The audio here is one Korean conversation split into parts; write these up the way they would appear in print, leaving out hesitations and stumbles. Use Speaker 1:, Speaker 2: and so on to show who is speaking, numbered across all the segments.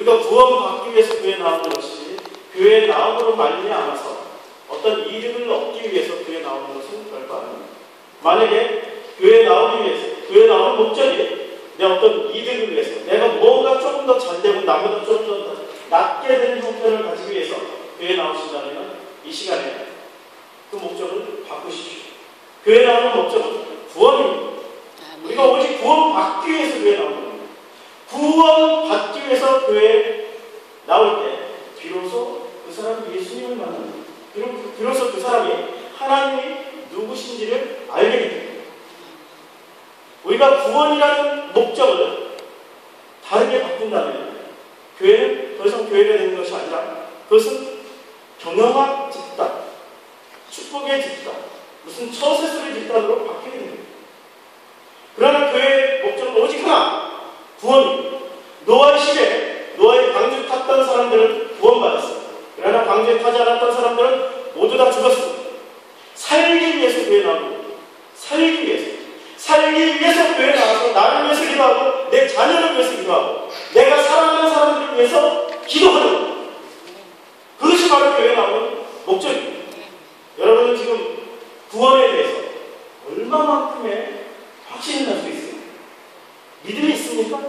Speaker 1: 우리가 구원받기 위해서 교회에 나오는 것이지 교회에 나옴으로 말미암아서 어떤 이득을 얻기 위해서 교회에 나오는 것은 별거 아닙니다. 만약에 교회에 나오기 위해서, 교회에 나오는 목적이 내 어떤 이득을 위해서 내가 뭔가 조금 더 잘되고 남보다 조금 더 낫게 되는 형편을 가지기 위해서 교회에 나오신다면 이 시간에 그 목적을 바꾸십시오. 교회에 나오는 목적은 구원입니다. 우리가 오직 구원받기 위해서 교회에 나오는 겁니다. 구원받기 위해서 교회에 나올 때 비로소 그 사람이 예수님을 만납니다. 비로소 그 사람이 하나님이 누구신지를 알게 됩니다. 우리가 구원이라는 목적을 다르게 바꾼다면 교회는 더 이상 교회가 되는 것이 아니라 그것은 경영학 집단, 축복의 집단, 무슨 처세술의 집단으로 바뀌게 됩니다. 그러나 교회의 목적은 오직 하나, 구원입니다. 노아의 시대에 노아의 방주에 탔던 사람들은 구원받았어요. 그러나 방주에 타지 않았던 사람들은 모두 다 죽었습니다. 살기 위해서 교회에 나옵니다. 살기 위해서 교회에 나와서 나를 위해서 기도하고 내 자녀를 위해서 기도하고 내가 사랑하는 사람들을 위해서 기도하는 것. 그것이 바로 교회에 나오는 목적입니다. 여러분은 지금 구원에 대해서 얼마만큼의 확신이 날 수 있습니까? 믿음이 있습니까?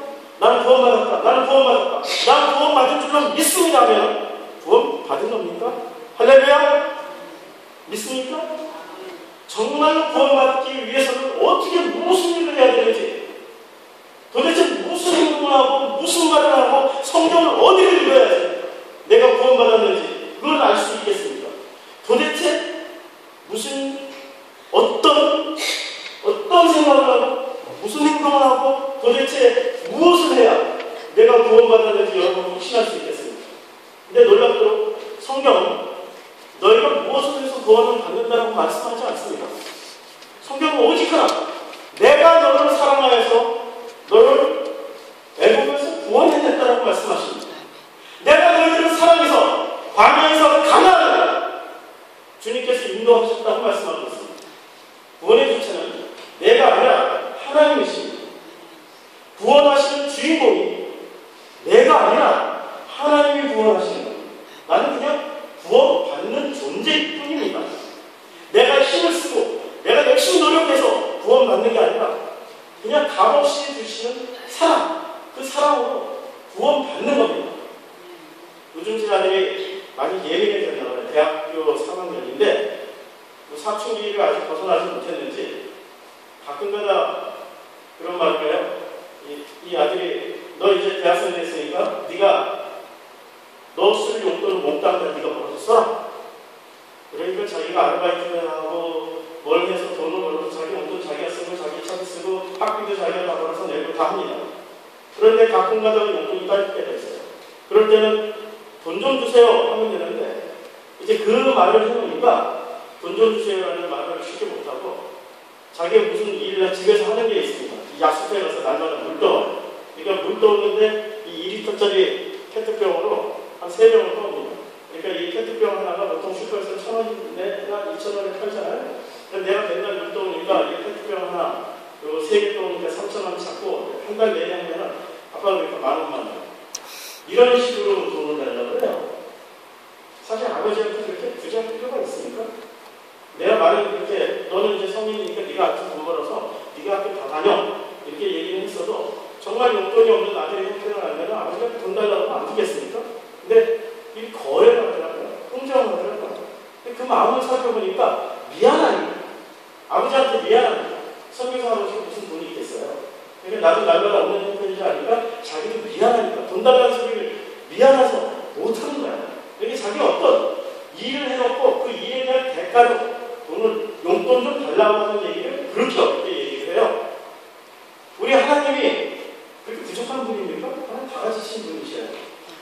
Speaker 1: 나는 구원받았다. 나는 구원받은 줄로 믿습니다 하면 구원받은 겁니까? 할렐루야? 믿습니까? 정말로 구원받기 위해서는 어떻게 무슨 일을 해야 되는지, 도대체 무슨 행동을 하고 무슨 말을 하고 성경을 어디를 읽어야지 내가 구원받았는지 그걸 알 수 있겠습니까? 도대체 어떤 생각을 하고 무슨 행동을 하고 도대체 무엇을 해야 내가 구원받았는지 여러분 확신할 수 있겠습니까? 근데 놀랍도록 성경은 너희가 무엇을 해서 구원을 받는다고 말씀하지 않습니다. 성경은 오직 하나, 내가 너를 사랑하여서 너를 애굽에서 구원해냈다고 말씀하십니다. 내가 너희들을 사랑해서 광야에서 가나안을 주님께서 인도하셨다고 말씀하고 있습니다. 구원의 주체는 내가 아니라 하나님이십니다. 구원하시는 주인공이 내가 아니라 하나님이 구원하시는 겁니다. 나는 그냥 구원받는 존재일 뿐입니다. 내가 힘을 쓰고 내가 열심히 노력해서 구원받는 게 아니라 그냥 값없이 주시는 사랑, 그 사랑으로 구원받는 겁니다. 요즘 제 아들이 많이 예민해졌나봐요. 대학교 3학년인데 사춘기를 아직 벗어나지 못했는지 가끔가다 그런 말을 해요. 이 아들이 너 이제 대학생 됐으니까 너 쓸 용돈을 몽땅 네가 벌어서 써라. 그러니까 자기가 아르바이트를 하고 뭘 해서 돈을 벌어서 자기 용돈 자기가 쓰고 자기 차도 쓰고 학비도 자기가 다 벌어서 내고 다 합니다. 그런데 가끔가다 용돈이 딸릴 때가 있어요. 그럴 때는 돈 좀 주세요 하면 되는데 이제 그 말을 해놓으니까 돈 좀 주세요라는 말을 쉽게 못하고 자기가 무슨 일이나 집에서 하는 게 있습니다. 약수터에 가서 날마다 물 떠와요. 그러니까 물 떠오는데 이 2리터짜리 페트병으로 한 3병을 떠옵니다. 그러니까 이 페트병 하나가 보통 슈퍼에서 1,000원이나 2,000원에 팔잖아요. 그러니까 내가 맨날 물 떠오니까 이 페트병 하나 그리고 3개 떠오니까 3,000원 찾고 한 달 내내 하면 아빠가 그러니까 10,000원만 원. 이런 식으로 돈을 내려고 해요. 사실 아버지한테 그렇게 부자할 필요가 있습니까? 내가 말을 그렇게 너는 이제 성인이니까 네가 학교 돈 벌어서 네가 학교 다 다녀 이렇게 얘기를 했어도 정말 용돈이 없는 아들의 형편을 알면 아버지가 돈 달라고 안 주겠습니까? 근데 이 거래를 하더라고요. 공정을 하더라고요. 그 마음을 살펴보니까 미안하니까 아버지한테 미안합니다. 선교사 아버지가 무슨 돈이 있겠어요. 그러니까 나도 날마다 없는 형편이지 않으니까 자기도 미안하니까 돈 달라는 소리를 미안해서 못하는 거야. 이게 자기가 어떤 일을 해놓고 그 일에 대한 대가로 돈을 용돈 좀 달라고 하는 얘기를 그렇게 어렵게 얘기를 해요. 우리 하나님이 그렇게 부족한 분입니까? 하나님 다 가지신 분이셔요.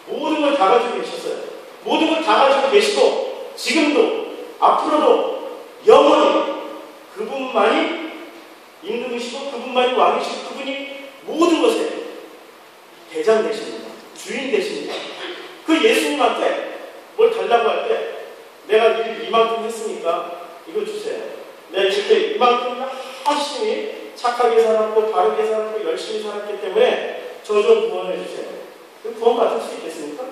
Speaker 1: 모든 걸 다 가지고 계셨어요. 모든 걸 다 가지고 계시고 지금도 앞으로도 영원히 그분만이 임금이시고 그분만이 왕이시고 그분이 모든 것에 대장 되십니다. 주인 되십니다. 그 예수님한테 뭘 달라고 할 때 내가 이만큼 했으니까 이거 주세요. 내가 이렇게 이만큼 열심히 착하게 살았고 바르게 살았고 열심히 살았기 때문에 저 좀 구원해 주세요. 구원 받을 수 있겠습니까?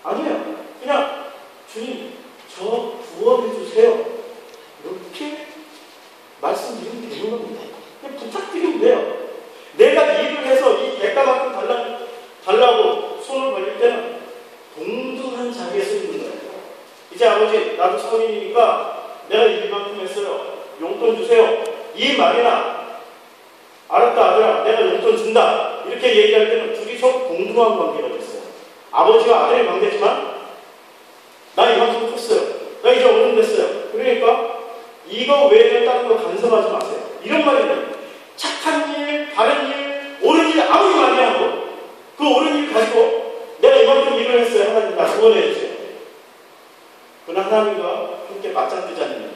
Speaker 1: 아니에요. 그냥 주님, 저 구원해 주세요. 이렇게 말씀드리면 되는 겁니다. 그냥 부탁드리면 돼요. 내가 일을 해서 이 대가만큼 달라고 손을 벌릴 때는 동등한 자리에 서 있는 거예요. 이제 아버지, 나도 성인이니까 내가 이만큼 했어요. 용돈 주세요. 이 말이나 알았다 아들아, 내가 용돈 준다. 이렇게 얘기할 때는 둘이서 동등한 관계가 됐어요. 아버지와 아들의 관계지만 나 이만큼 컸어요. 나 이제 어른 됐어요. 그러니까 이거 외에는 다른 거 간섭하지 마세요. 이런 말이에요. 착한 일, 바른 일, 옳은 일 아무리 많이 하고 그 옳은 일 가지고 내가 이만큼 일을 했어요. 하나님 나 구원해 주세요. 그러나 하나님과 함께 맞짱 뜨지 않는 거예요.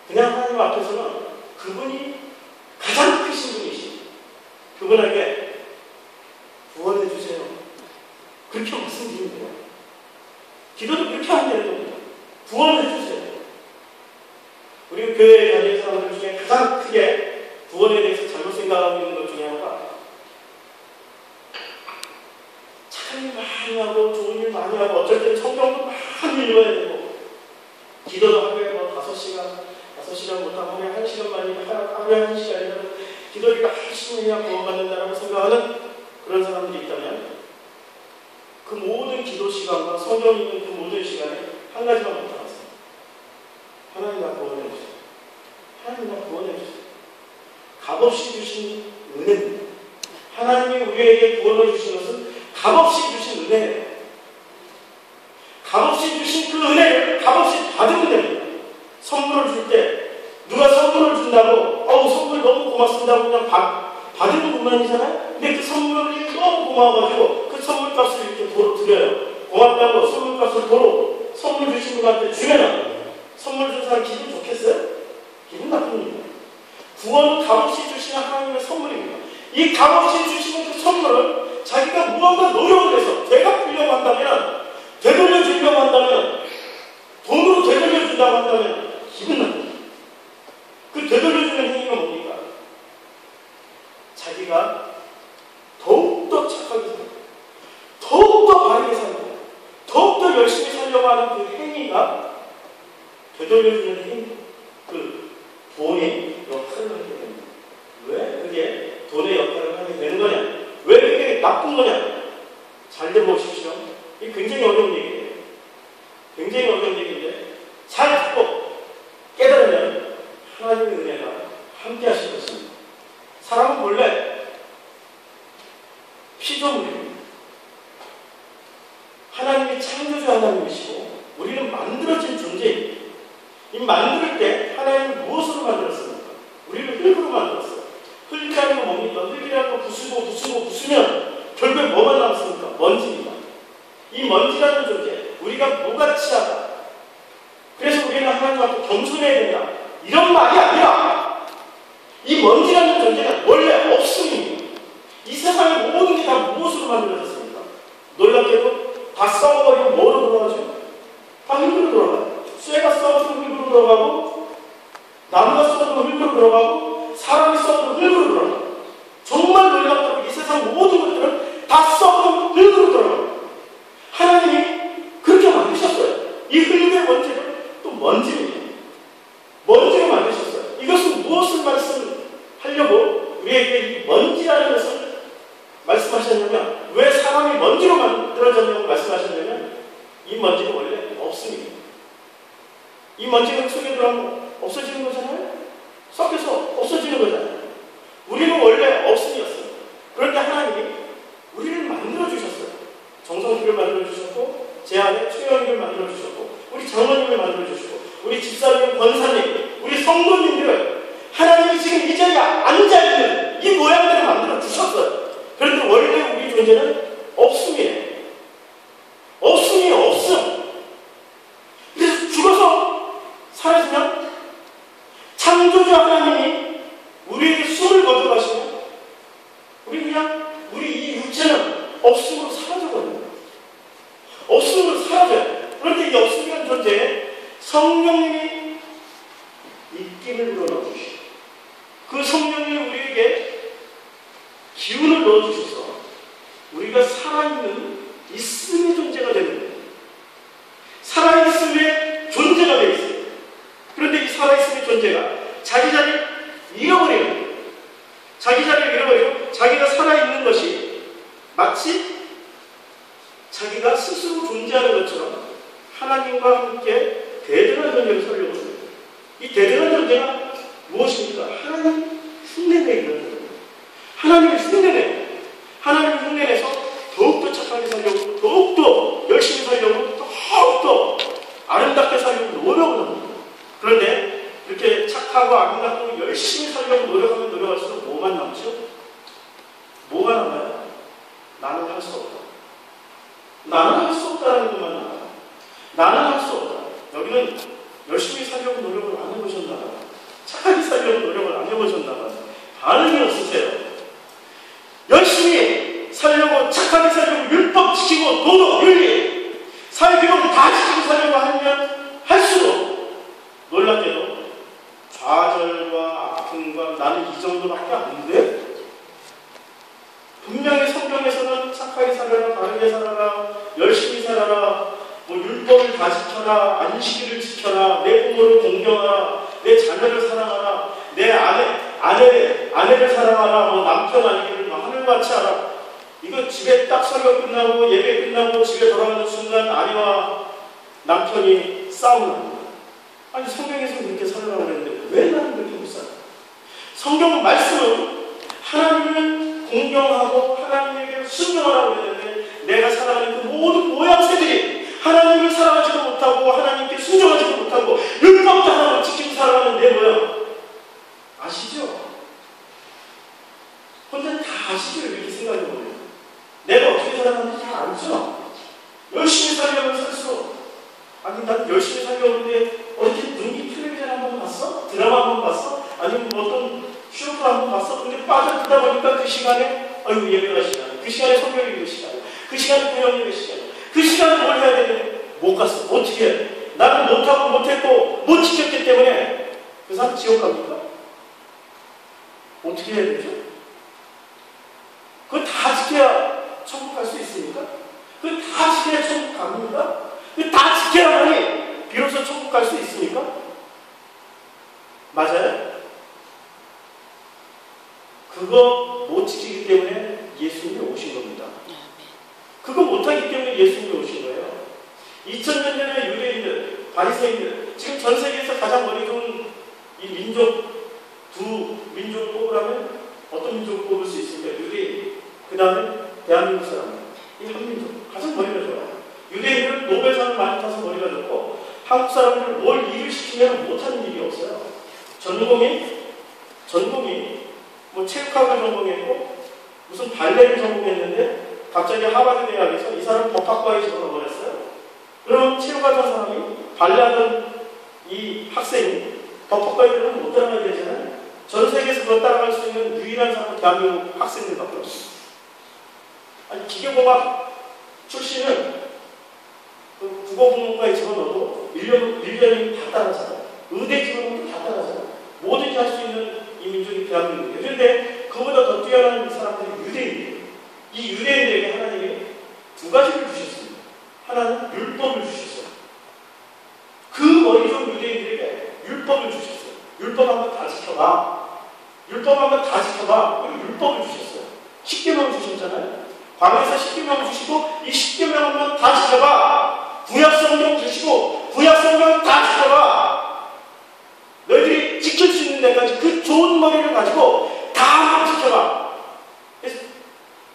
Speaker 1: 그냥 하나님 앞에서는 그분이 가장 크신 분이시. 그분에게 구원해 주세요. 그렇게 말씀드리면 돼요. 기도도 그렇게 하면 되는 겁니다. 구원해 주세요. 우리 교회에 다니는 사람들 중에 가장 크게 구원에 대해서 잘못 생각하고 있는 것 중에 하나가 착한 일 많이 하고 좋은 일 많이 하고 어쩔 때는 성경도 많이 읽어야 되고 기도도 하루에 5시간 못하면 하루에 1시간만이면 하루에 1시간이면 기도를 열심히 해야 구원받는다라고 생각하는 그런 사람들이 있다면 그 모든 기도 시간과 성경 읽는 그 모든 시간에 한 가지만 못하겠어요. 하나님 나 구원해 주세요. 하나님 나 구원해 주세요. 값없이 주신 은혜입니다. 하나님이 우리에게 구원해 주신 것은 값없이 주신 은혜예요. 값없이 주신 그 은혜를 값없이 받으면 됩니다. 선물을 줄 때 누가 선물을 준다고 선물 너무 고맙습니다 그냥 받으면 그만이잖아요. 근데 그 선물이 너무 고마워가지고 그 선물값을 이렇게 도로 드려요. 고맙다고 선물값을 도로 선물 주신 분한테 주면은 선물 준 사람 기분 좋겠어요? 기분 나쁩니다. 구원은 값없이 주시는 하나님의 선물입니다. 이 값없이 주시는 그 선물을 자기가 무언가 노력을 해서 되갚으려고 한다면, 되돌려주려고 한다면, 돈으로 되돌려준다고 한다면 기분 나쁩니다. 그 되돌려주는 행위가 뭡니까? 자기가 더욱더 착하게 살고 더욱더 바르게 살고 더욱더 열심히 살려고 하는 그 행위가 되돌려주는 행위, 그 돈의 역할을 하게 됩니다. 왜 그게 돈의 역할을 하게 되는 거냐? 왜 그게 나쁜 거냐? 잘 들어보십시오. 이게 굉장히 어려운 얘기예요. 굉장히 어려운 얘기인데 잘 듣고 깨달으면 하나님의 은혜가 함께 하실 것입니다. 사람은 원래 피조물입니다. 하나님이 창조주 하나님이시고 우리는 만들어진 존재입니다. 이 만들 때 하나님은 무엇으로 만들었습니까? 우리를 흙으로 만들었어요. 흙이라는 건 뭡니까? 흙이라는 거 부수면 결국에 뭐가 남습니까? 먼지입니다. 이 먼지라는 존재, 우리가 무가치하다. 그래서 우리는 하나님 앞에 겸손해야 된다. 이런 말이 아니라 이 먼지라는 존재는 원래 없음입니다. 이 세상의 모든 게 다 무엇으로 만들어졌습니까? 놀랍게도 다 썩어버리고 뭐로 돌아가죠? 다 흙으로 돌아가요. 쇠가 썩어도 흙으로 들어가고 나무가 썩어도 흙으로 들어가고 사람이 썩어도 흙으로 들어가고 정말 놀랍다고 이 세상 모든 것들은 다 썩어도 흙으로 들어가고 하나님이 그렇게 만드셨어요. 이 흙의 원죄는 또 먼지입니다. 먼지로 만드셨어요. 이것은 무엇을 말씀하려고 우리에게 이 먼지라는 것을 말씀하셨냐면 왜 사람이 먼지로 만들어졌냐고 말씀하셨냐면 이 먼지는 원래 없습니다. 이 먼지가 속에 들어가면 없어지는 거잖아요. 섞여서 없어지는 거잖아요. 우리는 원래 없음이었어요. 그런데 하나님이 우리를 만들어주셨어요. 정성기를 만들어주셨고 제 안에 최영희를 만들어주셨고 우리 장로님을 만들어주시고 우리 집사님, 권사님, 우리 성도님들을 하나님이 지금 이 자리에 앉아있는 이 모양들을 만들어주셨어요. 그런데 원래 우리 존재는 없음이에요. 없음이 없음. 그래서 죽어서 사라지면 창조주 하나님이 우리에게 숨을 거둬가시면 우리 이 육체는 없음으로 사라져버려요. 없음으로 사라져요. 그런데 이 없음이라는 존재에 성령님이 입김을 불어넣어주시고 그 성령님이 우리에게 기운을 넣어주셔서 살아있는 있음의 존재가 되는 거예요. 살아있음의 존재가 되어 있어요. 그런데 이 살아있음의 존재가 자기 자리를 잃어버리는 거예요. 자기 자리를 잃어버리고 자기가 살아있는 것이 마치 자기가 스스로 존재하는 것처럼 하나님과 함께 대등한 존재를 살려고 해요. 이 대등한 존재가 무엇입니까? 하나님 흉내내는 거예요. 하나님을 흉내내요. 하나님을 흉내내서 더욱더 착하게 살려고, 더욱더 열심히 살려고, 더욱더 아름답게 살려고 노력을 합니다. 그런데 이렇게 착하고 아름답고 열심히 살려고 노력하면 노력할수록 뭐만 남죠? 뭐가 남아요? 나는 할 수 없다. 나는 할 수 없다라는 것만 남아요. 나는 할 수 없다. 여기는 열심히 살려고 노력을 안 해보셨나 봐요. 착하게 살려고 노력을 안 해보셨나 봐요. 반응이 없으세요. 열심히 살려고, 착하게 살려고, 율법 지키고, 도덕, 윤리, 사회교육 다 지키고 살려고 하면 할수록 놀랍게도 좌절과 아픔과 나는 이 정도밖에 안 돼? 분명히 성경에서는 착하게 살아라, 바르게 살아라, 열심히 살아라, 뭐 율법을 다 지켜라, 안식일을 지켜라, 내 부모를 공경하라, 내 자녀를 사랑하라, 내 아내를 사랑하라, 뭐 남편 아니기를 하늘같이 하라. 이거 집에 딱 설교 끝나고 예배 끝나고 집에 돌아가는 순간 아내와 남편이 싸우는. 아니 성경에서 그렇게 살라고 그랬는데 왜 나는 그렇게 못 살아? 성경 말씀은 하나님을 공경하고 하나님에게 순종하라고 했는데 내가 살아가는 그 모든 모양새들이 하나님을 사랑하지도 못하고 하나님께 순종하지도 못하고 율법도 하나도 지키고 살아가는 내 모양 아시죠? 혼자 다 아시죠? 이렇게 생각해보면 내가 어떻게 살아가는지 다 알죠? 열심히 살려면 살수록 아니 난 열심히 살려는데 어떻게 눈이 텔레비전 한번 봤어? 드라마 한번 봤어? 아니면 뭐 어떤 쇼프 한번 봤어? 근데 빠져들다 보니까 그 시간에 아이고 예배가 시간, 그 시간에 성경 읽는 시간, 그 시간에 구역의 시간, 그 시간에 뭘 해야 되는데 못 갔어. 어떻게 해? 나는 못하고 못했고 못 지켰기 때문에 그 사람 지옥 갑니까? 어떻게 해야 되죠? 그거 다 지켜야 천국 갈 수 있습니까? 그거 다 지켜야 천국 갑니까? 그거 다 지켜야만이 비로소 천국 갈 수 있습니까? 맞아요? 그거 못 지키기 때문에 예수님이 오신 겁니다. 그거 못하기 때문에 예수님이 오신 거예요. 2000년 전에 유대인들, 바리새인들, 지금 전 세계에서 가장 머리 좋은 이 민족, 두 민족을 뽑으라면 어떤 민족을 뽑을 수 있습니까? 유대인, 그 다음에 대한민국 사람, 이 한민족, 가장 머리가 좋아요. 유대인들은 노벨상을 많이 타서 머리가 좋고 한국 사람들을 뭘 일을 시키면 못하는 일이 없어요. 전공이 뭐 체육학을 전공했고 무슨 발레를 전공했는데 갑자기 하버드 대학에서 이 사람 법학과에 집어넣어버렸어요. 그럼 체육하던 사람이 발레하던 이 학생이 법학과에 들어가면 못 들어가야 되잖아요. 전 세계에서 그걸 따라갈 수 있는 유일한 사람은 대한민국 학생들밖에 없어요. 아니 기계공학 출신은 그 국어국문과에 집어넣어도 1년이 다 따라잖아요. 의대 집어넣어도 다 따라잖아요. 뭐든지 할 수 있는 이 민족이 대한민국이에요. 그런데 그보다 더 뛰어난 사람들이 유대인이에요. 이 유대인들에게 하나님이 두 가지를 주셨습니다. 하나는 율법을 주셨어요. 그 머리 좋은 유대인들에게 율법을 주셨어요. 율법 한번 다 지켜봐. 율법 한번 다 지켜봐. 율법을 주셨어요. 10계명 주셨잖아요. 광야에서 10계명 주시고 이 10계명 한번 다 지켜봐. 구약성경 주시고 구약성경 다 지켜봐. 너희들이 지킬 수 있는 데까지 그 좋은 머리를 가지고 다 한번 지켜봐. 그래서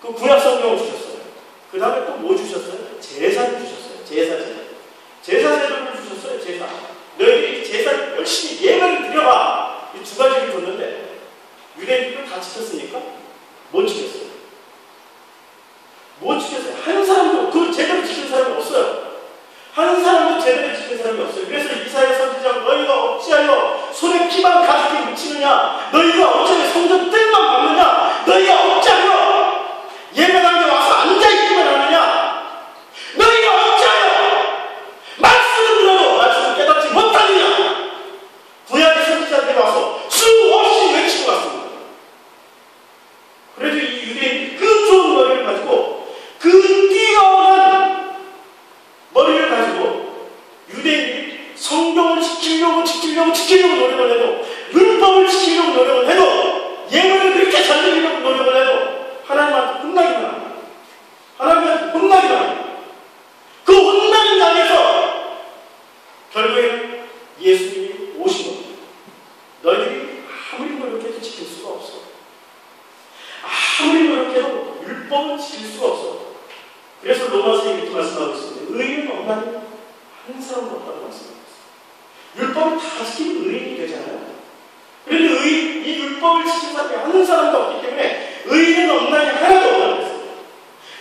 Speaker 1: 그 구약성경을 주셨어요. 그 다음에 또 뭐 주셨어요? 제사를 주셨어요. 제사제도를 주셨어요. 제사. 너희들이 제사를 열심히 예배를 드려봐. 이 두 가지를 줬는데 유대인들은 다 지켰습니까? 못 지켰어요. 못 지켰어요. 한 사람도 그 제대로 지킨 사람이 없어요. 한 사람도 제대로 지킨 사람이 없어요. 그래서 이사야 선지자가 너희가 어찌하여 손에 피만 가죽에 묻히느냐? 너희가 어찌하여 성전 뜰만 박느냐? 너희가 어찌하여 예배당에 와서 앉아있기만 하느냐? 너희가 어찌하여 말씀을 들어도 말씀을 깨닫지 못하느냐? 구약의 선지자들이 와서 수없이 외치고 왔습니다. 그래도 이 유대인 질 수가 없어. 그래서 로마서에 이렇게 말씀하고 있습니다. 의인은 없나니 한 사람도 없다고 말씀하고 있어요. 율법을 다 지키면 의인이 되잖아요. 그런데 이 율법을 지킨 사람이 한 사람도 없기 때문에 의인은 없나니 하나도 없다고 했어요.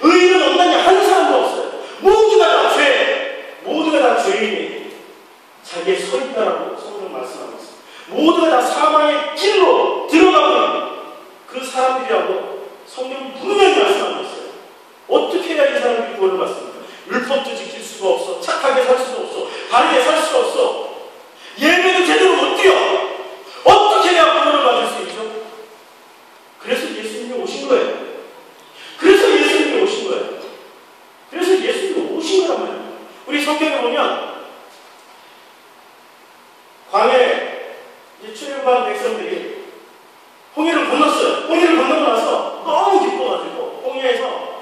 Speaker 1: 의인은 없나니 한 사람도 없어요. 모두가 다 죄, 모두가 다 죄인이 자기의 서 있다라고 성경 말씀하고 있어요. 모두가 다 사망의 길로 들어가는 그 사람들이라고 성경이 분명히 말씀하고 있어요. 어떻게 해야 이 사람들이 구원을 받습니까? 율법도 지킬 수가 없어. 착하게 살 수도 없어. 바르게 살 수가 없어. 예배도 제대로 못 드려. 어떻게 해야 구원을 받을 수 있죠? 그래서 예수님이 오신 거예요. 그래서 예수님이 오신 거예요. 그래서 예수님이 오신 거란 말이에요. 우리 성경에 보면 광야에 출애굽한 백성들이 홍해를 건넜어요. 홍해를 건너고 나서 너무 기뻐가지고 홍해에서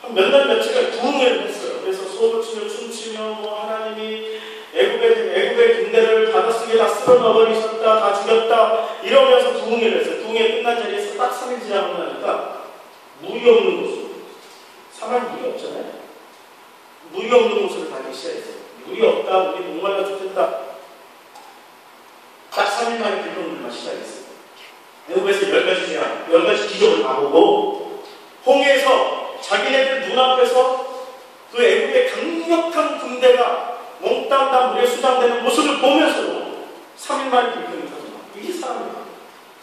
Speaker 1: 한 몇 날 며칠을 부흥회를 했어요. 그래서 소를 치며 춤추며 뭐 하나님이 애굽의 군대를 바닷속에 다 쓸어 넣어버리셨다, 다 죽였다 이러면서 부흥회를 했어요. 부흥회 끝난 자리에서 딱 3일 지나고 나니까 물이 없는 곳으로, 사막 물이 없잖아요. 물이 없는 곳으로 가기 시작했어요. 물이 없다, 우리 목말라 죽겠다. 딱 3일 만에 불평물만 시작했어요. 애굽에서 10가지 기적을 다 보고 홍해에서 자기네들 눈앞에서 그 애굽의 강력한 군대가 몽땅 다 물에 수장되는 모습을 보면서도 3일 만에 불평이 터져나와요. 이게 사람이에요.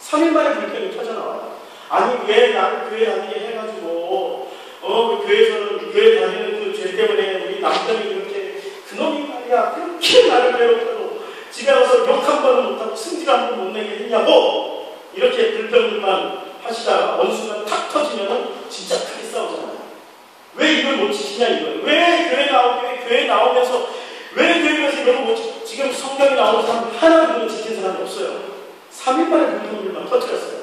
Speaker 1: 3일 만에 불평이 터져나와요. 아니 왜 나를 교회 다니게 해가지고 그 교회에서는 교회 다니는 그 죄 때문에 우리 남편이 그렇게 그놈이 말이야 그렇게 나를 괴롭혀도 집에 와서 욕 한 번은 못하고 승질 한 번 못 내게 했냐고 이렇게 불평들만 하시다가 어느 순간 탁 터지면은 진짜 크게 싸우잖아요. 왜 이걸 못 지키냐 이거예요. 왜 교회 나오면서 왜 교회에서 이런 거 못 지키냐. 지금 성경에 나오는 사람 하나도 지킨 사람이 없어요. 3일 만에 불평들만 터뜨렸어요.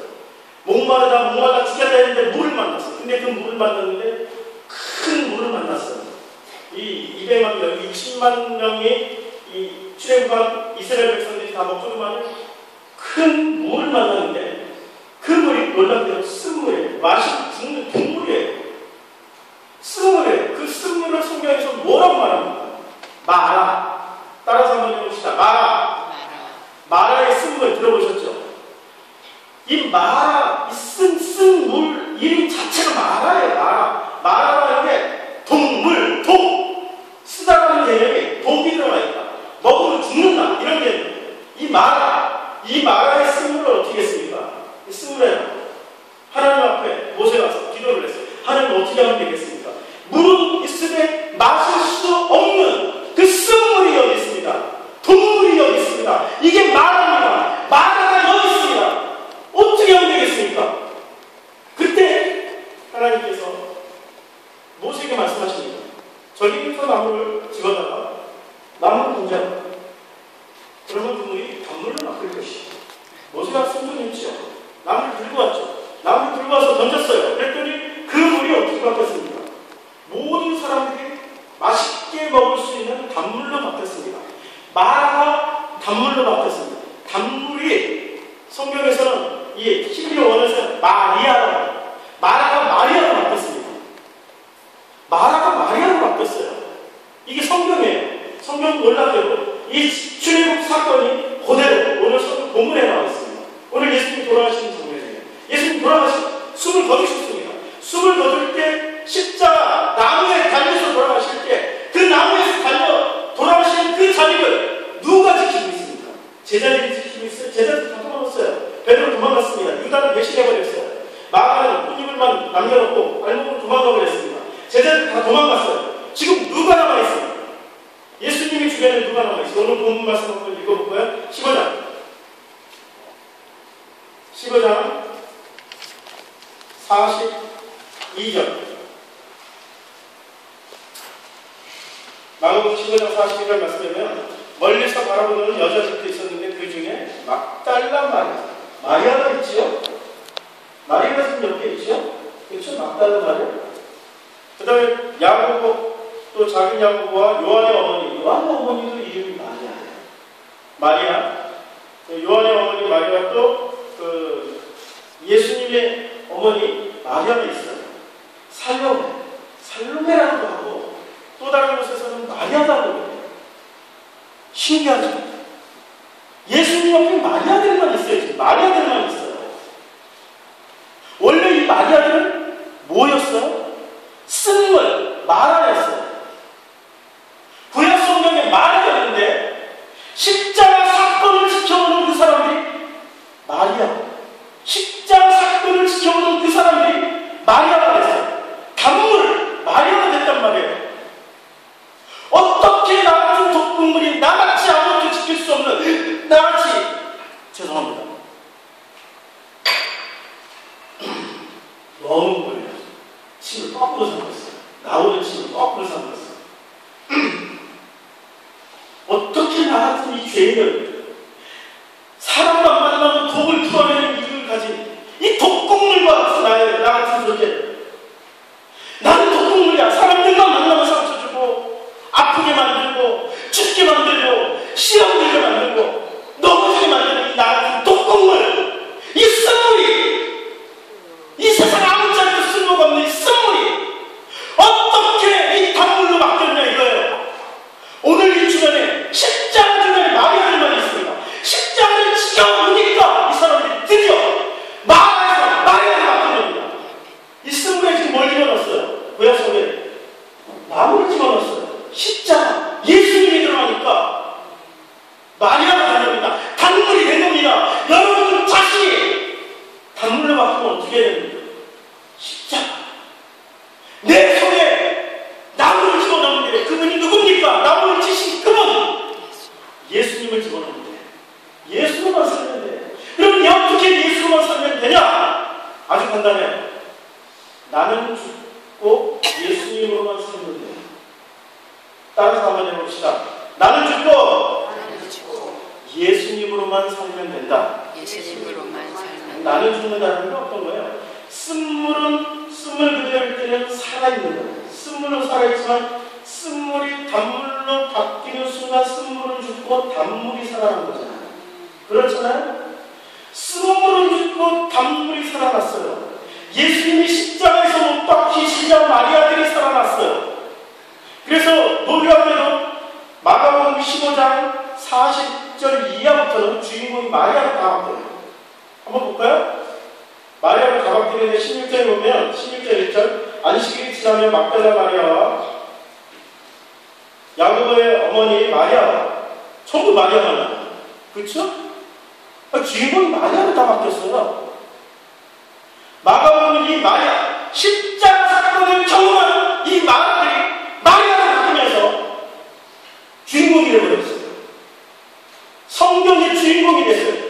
Speaker 1: 목마르다 죽겠다 했는데 물을 만났어요. 근데 그 물을 만났는데 큰 물을 만났어요. 이 200만 명, 60만 명이 이 출애굽한 이스라엘 백성들이 다 먹고만 큰 물을 만났는데 그 물이 놀랍게도 쓴물이에요. 마시 죽는 국물이에요. 쓴물이에요. 그 쓴물을 성경에서 뭐라고 말합니까? 마라. 따라서 한번 해봅시다. 마라. 마라의 쓴물 들어보셨죠? 이 마라, 이 쓴 물 이름 자체가 마라예요. 마라라는 게 동물, 독. 쓰다라는 개념이 독이 들어가 있다. 먹으면 죽는다. 이런 개념. 이 마라의 쓴물을 어떻게 했습니까? 이 쓴물에 하나님 앞에 모세가 와서 기도를 했어요. 하나님 어떻게 하면 되겠습니까? 물은 있으되 마실 수 없는 그 쓴물이 여기 있습니다. 동물이 여기 있습니다. 이게 마라입니다. 마라가 여기 있습니다. 어떻게 하면 되겠습니까? 그때 하나님께서 모세에게 말씀하십니다. 저기부터 나무를 집어다가 나무를 던져라. 그러면 그 물이 단물로 바뀔 것이요. 모세가 순종했죠. 나무를 들고 왔죠. 나무를 들고 와서 던졌어요. 그랬더니 그 물이 어떻게 바뀌었습니까? 모든 사람들이 맛있게 먹을 수 있는 단물로 바뀌었습니다. 마라가 단물로 바뀌었습니다. 단물이 성경에서는 이 히브리 원어에서는 마라가 마리아로 바뀌었습니다. 마라가 마리아로 바뀌었어요. 이게 성경이에요. 성경 놀랍게도 이 출애굽 사건이 그대로 오늘 성경 본문에 나와 있습니다. 오늘 예수님 돌아가시는 장면이에요. 예수님 숨을 거두셨습니다. 숨을 거둘 때 십자가 나무에 달려서 돌아가실 때 그 나무에서 달려 돌아가시는 그 자리를 누가 지키고 있습니까? 제자들이 지키고 있어요. 제자들이 다 도망갔어요. 베드로 도망갔습니다. 유다는 배신해버렸어요. 마가는 꽃잎을만 남겨놓고 알몸으로 도망가버렸습니다. 제자들이 다 도망갔어요. 지금 누가 남아있습니까? 예수님이 주변에 누가 남아있어요? 오늘 본문 말씀 한번 읽어볼까요? 15장 42절. 마가복음 15장 42절 말씀하면 멀리서 바라보는 여자들도 있었는데 그 중에 막달라 마리아가 있지요? 마리아가 지금 옆에 있죠? 그렇죠? 막달라 마리아. 그 다음에 야고보, 또 작은 야고보와 요한의 어머니도 이름이 마리아. 요한의 어머니 마리아 또 그 예수님의 어머니 마리아가 있어요. 살로메라고 하고 또 다른 곳에서는 마리아라고 해요. 신기하죠? 예수님 앞에 마리아들만 있어요. 지금 마리아들만 있어요. 원래 이 마리아들은 뭐였어요? 쓴물, 마라였어요. 구약 성경에 마라였는데 십자가 사건을 지켜오는 그 사람들이 마리아, 십자가 사건을 지켜오는 그 사람들이 마리아가 됐어요. 단물, 마리아가 됐단 말이에요. 어떻게 나 같은 독극물이 나같이 아무것도 지킬 수 없는 나같이, 죄송합니다, 너무 걸려요. 침을 거꾸로 삼켰어요. 나오는 침을 거꾸로 삼켰어요. 어떻게 나 같은 이 죄인을, 사람만 만나면 독을 풀어내는 이유를 가진 이 독극물과 같은 나 같은 존재, 나는 독극물이야. 사람들만 만나면 상처 주고 아프게 만들고 죽게 만들고 시험 들게 만들고 넘어지게 만드는 이 나 같은 독극물, 이 쓴물이, 이 세상 아무 자리도 쓸모가 없는 이 쓴물이 어떻게 이 단물로 바뀌었냐 이거예요. 오늘 이 주변에 십자가 주변에 마리아들만 있습니다. 십자가를 지켜보니까 이 사람들이 드디어 마라에서 마리아로 바뀐 겁니다. 이 쓴물에 지금 뭘 집어넣었어요? 구약 속에 나무를 집어넣었어요. 십자가, 예수님이 들어가니까 마리아가 된 겁니다. 단물이 된 겁니다. 여러분 자신이 단물로 바뀌면 어떻게 해야 됩니까? 십자가. 내 손에 나무를 집어넣는데 그분이 누굽니까? 나무를 치신 그분, 예수님을 집어넣는데 예수로만 살면 돼. 그럼 어떻게 예수로만 살면 되냐? 아주 간단해요. 나는 죽고 예수님으로만 살면 돼. 따라서 한번 해봅시다. 나는 죽고 예수님으로만 살면 된다.
Speaker 2: 예수님으로만 살면.
Speaker 1: 나는 죽는다는 게 어떤 거예요? 쓴물은 쓴물 그대로일 때는 살아있는 거예요. 쓴물은 살아있지만 쓴물이 단물로 바뀌는 순간 쓴물은 죽고 단물이 살아난 거잖아요. 그렇잖아요? 쓴물은 죽고 단물이 살아났어요. 예수님이 십자가에서 못 박히시자 마리아들이 살아났어요. 그래서 놀랍게도 마가복음 15장 40절 이하부터는 주인공이 마리아로 가박돼요. 한번 볼까요? 마리아로 가박되는데 16절에 보면 16절 1절 안식일이 지나면 막달라 마리아와 야고보의 어머니 마리아, 전부 마리아만 나와요. 그렇죠? 주인공이 마리아로 다 바뀌었어요. 마가복음은 이 마리아, 십자가 사건을 경험한 이 마리아들이 마리아로 바뀌면서 주인공이 되어버렸어요. 성경의 주인공이 됐어요.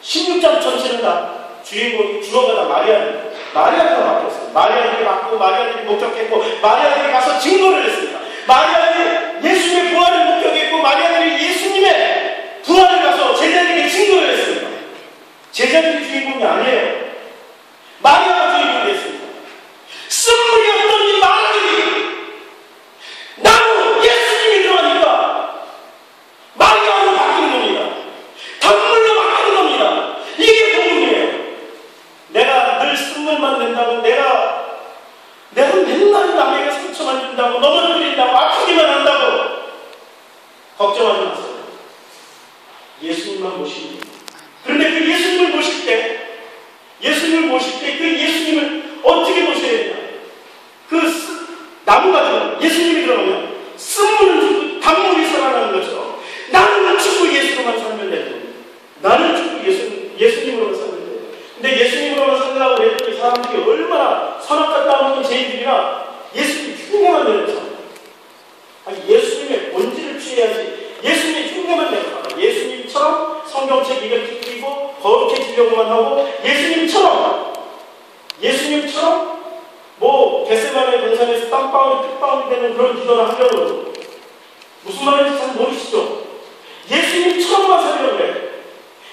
Speaker 1: 16장 전체는 다 주인공이, 주어가 다 마리아입니다. 마리아가 바뀌었어요. 마리아들이 바꾸고 마리아들이 목격했고 마리아들이 가서 증거를 했습니다. 마리아들이 예수님의 부활을 목격했고 마리아들이 예수님의 부활을 가서 제자들에게 증거를 했습니다. 제자들이 주인공이 아니에요. 마리아가 주인공이 됐습니다. 쓴물이었던 이 마리아들이 나무 예수님이 들어가니까 마리아로 바뀌는 겁니다. 단물로 바뀌는 겁니다. 이게 복음이에요. 내가 늘 쓴물만 된다고, 내가 맨날 남에게 상처만 준다고, 넘어뜨린다고, 아프기만 한다고 걱정하지 마세요. 예수님만 모시는 겁니다. 그런데 그 예수님을 모실 때 그 예수님을 어떻게 모셔야 되냐? 그 나무가 예수님이 들어가면 쓴물은 죽고 단물이 살아나는 것처럼 나는 죽고 예수로만 살면 되는, 나는 죽고 예수님으로만 살면 돼. 근데 예수님으로만 살려고 했더니 사람들이 얼마나 선악같다 하는 죄인들이나 예수님 흉내만 내는 사람. 아니, 예수님의 본질을 취해야지. 예수님의 흉내만 내는 사람. 예수님처럼 성경책 이걸 띄고 거룩해지려고만 하고 예수님처럼 뭐 겟세마네 동산에서 땀방울이 핏방울이 되는 그런 기도를 하려고, 무슨 말인지 잘 모르시죠? 예수님처럼만 살려고 해요.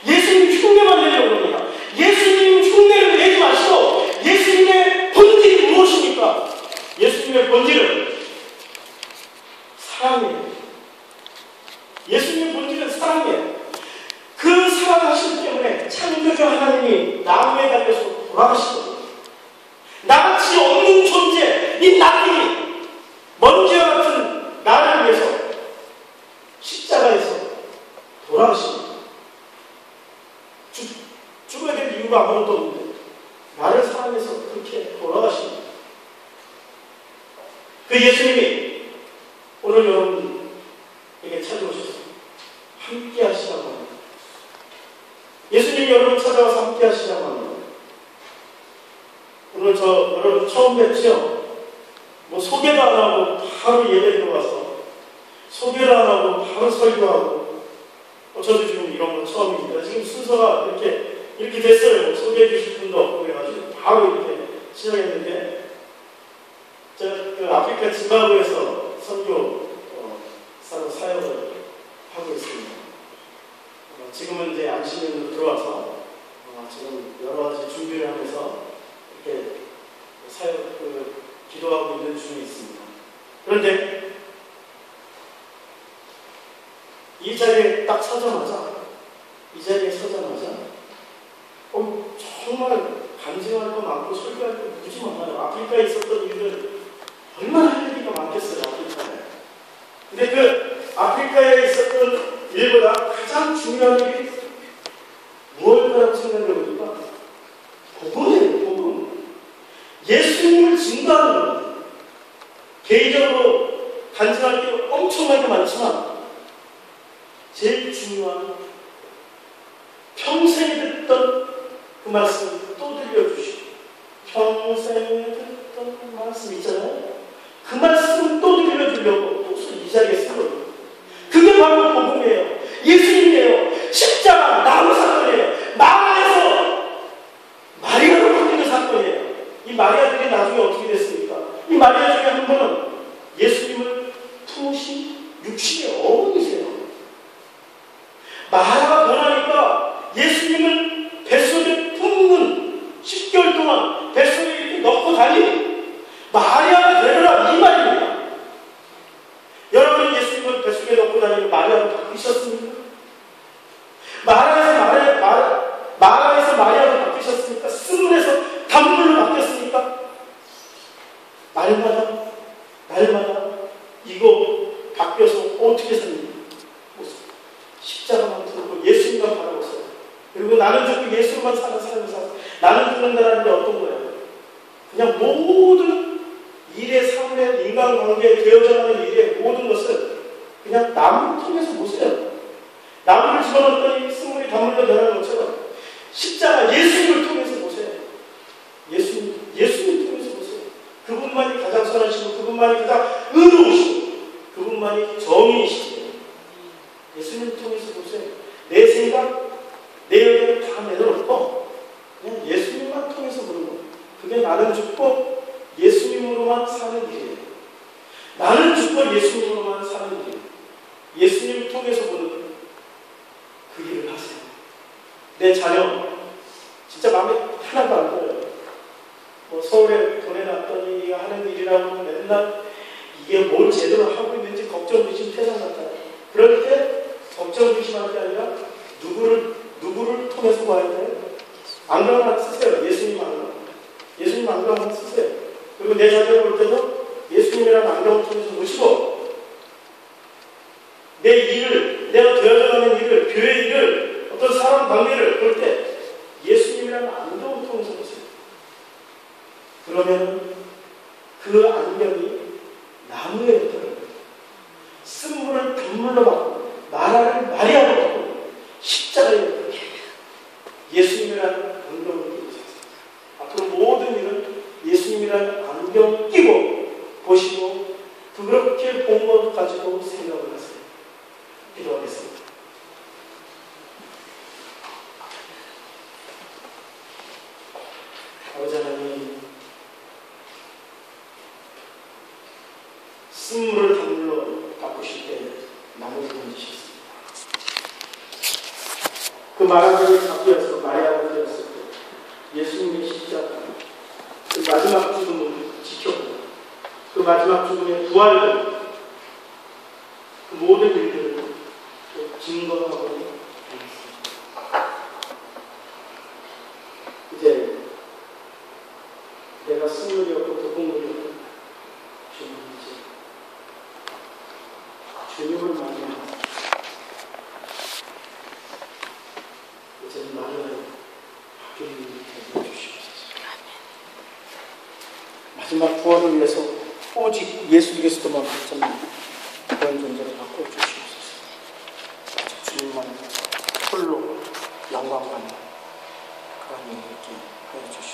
Speaker 1: 예수님 흉내만 내려고 합니다. 예수님 흉내를 내지 마시고 예수님의 본질이 무엇입니까? 예수님의 본질은 사랑이에요. 예수님의 본질은 사랑이에요. 그 사랑하시기 때문에 창조주 하나님이 나무에 달려서 돌아가시거든요. 나같이 없는 존재, 그 예수님이 오늘 여러분에게 찾아오셔서 함께 하시라고 합니다. 예수님이 여러분 찾아와서 함께 하시라고 합니다. 오늘 여러분 처음 뵙죠? 뭐 소개도 안 하고 바로 예배 들어와서 소개를 안 하고 바로 설교하고 저도 지금 이런 거 처음입니다. 지금 순서가 이렇게 됐어요. 뭐 소개해 주실 분도 없고 그래가지고 바로 이렇게 시작했는데 제가 그 아프리카 짐바브웨에서 선교 사역을 하고 있습니다. 지금은 이제 안식년으로 들어와서 지금 여러 가지 준비를 하면서 이렇게 사역 기도하고 있는 중에 있습니다. 그런데 이 자리에 딱 서자마자 정말 간증할 거 많고 설교할 거 무지 많아요. 아프리카에 있었던 일들 얼마나 할 얘기가 많겠어요. 아프리카에. 근데 그 아프리카에 있었던 일보다 가장 중요한 일이 무엇일까라고 생각해 보니까 복음이에요. 복음. 예수님을 증거하는 겁니다. 개인적으로 간증할 게 엄청나게 많지만 제일 중요한 평생에 듣던 그 말씀을 또 들려주시고 평생에 듣던 말씀 있잖아요. 그 말씀을 또 들려주려고 또 이 자리에 쓰거든요. 그게 바로 복음이에요. 예수님이에요. 십자가 나무 사건이에요. 마가에서 마리아로 바뀌는 사건이에요. 이 마리아들이 나중에 어떻게 됐습니까? 이 마리아 중에 한 분은 예수님을 품으신 육신의 어머니세요. 마라가 변하니까 예수님을 뱃속에 품는 10개월 동안 뱃속에 이렇게 넣고 다니는 마리아가 되더라 이 말입니다. 여러분 예수님을 뱃속에 넣고 다니는 마리아로 바뀌셨습니까? 마라에서 마리아로 바뀌셨습니까? 스물에서 단물로 바뀌었습니까? 날마다 이거 바뀌어서 어떻게 삽니까? 십자가만 들고 예수님만 바라보세요. 그리고 나는 죽고 예수만 사는 삶을 살고 나는 죽는다라는 게 어떤 거예요? 그냥 모든 일의 삶의 인간관계에 되어져가는 일의 모든 것을 그냥 나무를 통해서 보세요. 나무를 집어넣었더니 쓴물이 단물로 변하는 것처럼 십자가 예수님을 통해서 보세요. 예수님을 통해서 보세요. 그분만이 가장 선하시고 그분만이 가장 의로우시고 그분만이 정의이시고 예수님을 통해서 보세요. 내 생각, 내 의견을 다 내려놓고 그냥 예수님만 통해서 보는 거예요. 그게 나는 죽고 예수님으로만 사는 길이에요. 나는 죽고 예수님으로만 사는 길. 예수님을 통해서 보는 그 일을 하세요. 내 자녀 진짜 마음에 하나도 안 들어요. 뭐 서울에 보내놨더니 하는 일이라고 맨날 이게 뭘 제대로 하고 있는지 걱정 의심 태산 같아요. 그럴 때 걱정 의심할 게 아니라 누구를 통해서 봐야 돼요? 안경 하나 쓰세요. 예수님 안경. 예수님 안경 하나 쓰세요. 그리고 내 자녀를 볼 때도 예수님이라는 안경을 통해서 보시고 내 일을, 내가 되어져가는 일을, 교회 일을, 어떤 사람 관계를 볼 때 예수님이라는 안경을 통해서 보세요. 그러면 그 안경이 나무의 역할을 해요. 쓴물을 단물로 바꾸고 마라를 마리아로 바꾸고 십자가의 역할을 해요. 예수님이라는 안경을 끼고 사세요. 앞으로 모든 일은 예수님이라는 안경을 끼고 보시고 그렇게 본 것 가지고 생각을 하세요. 기도하겠습니다. 아버지 하나님, 쓴물을 단물로 바꾸실 때 나무를 던지셨습니다. 그 마라들이 바뀌어서 마리아가 되었을 때 예수님의 십자가, 그 마지막 죽음을 지켰고 그 마지막 죽음의 부활도 그 모든 일들을 증거하고 이제 내가 쓴물이었고 독극물이었고 주님 이제 주님을 만나서 이제 나를 바뀌는 일을 해주시옵소서. 마지막 구원을 위해서 오직 예수 그리스도만 붙잡는 그런 존재로 바꿔주시옵소서. 주님만 홀로 영광받는 그런 일이 있게 하여 주시옵소서.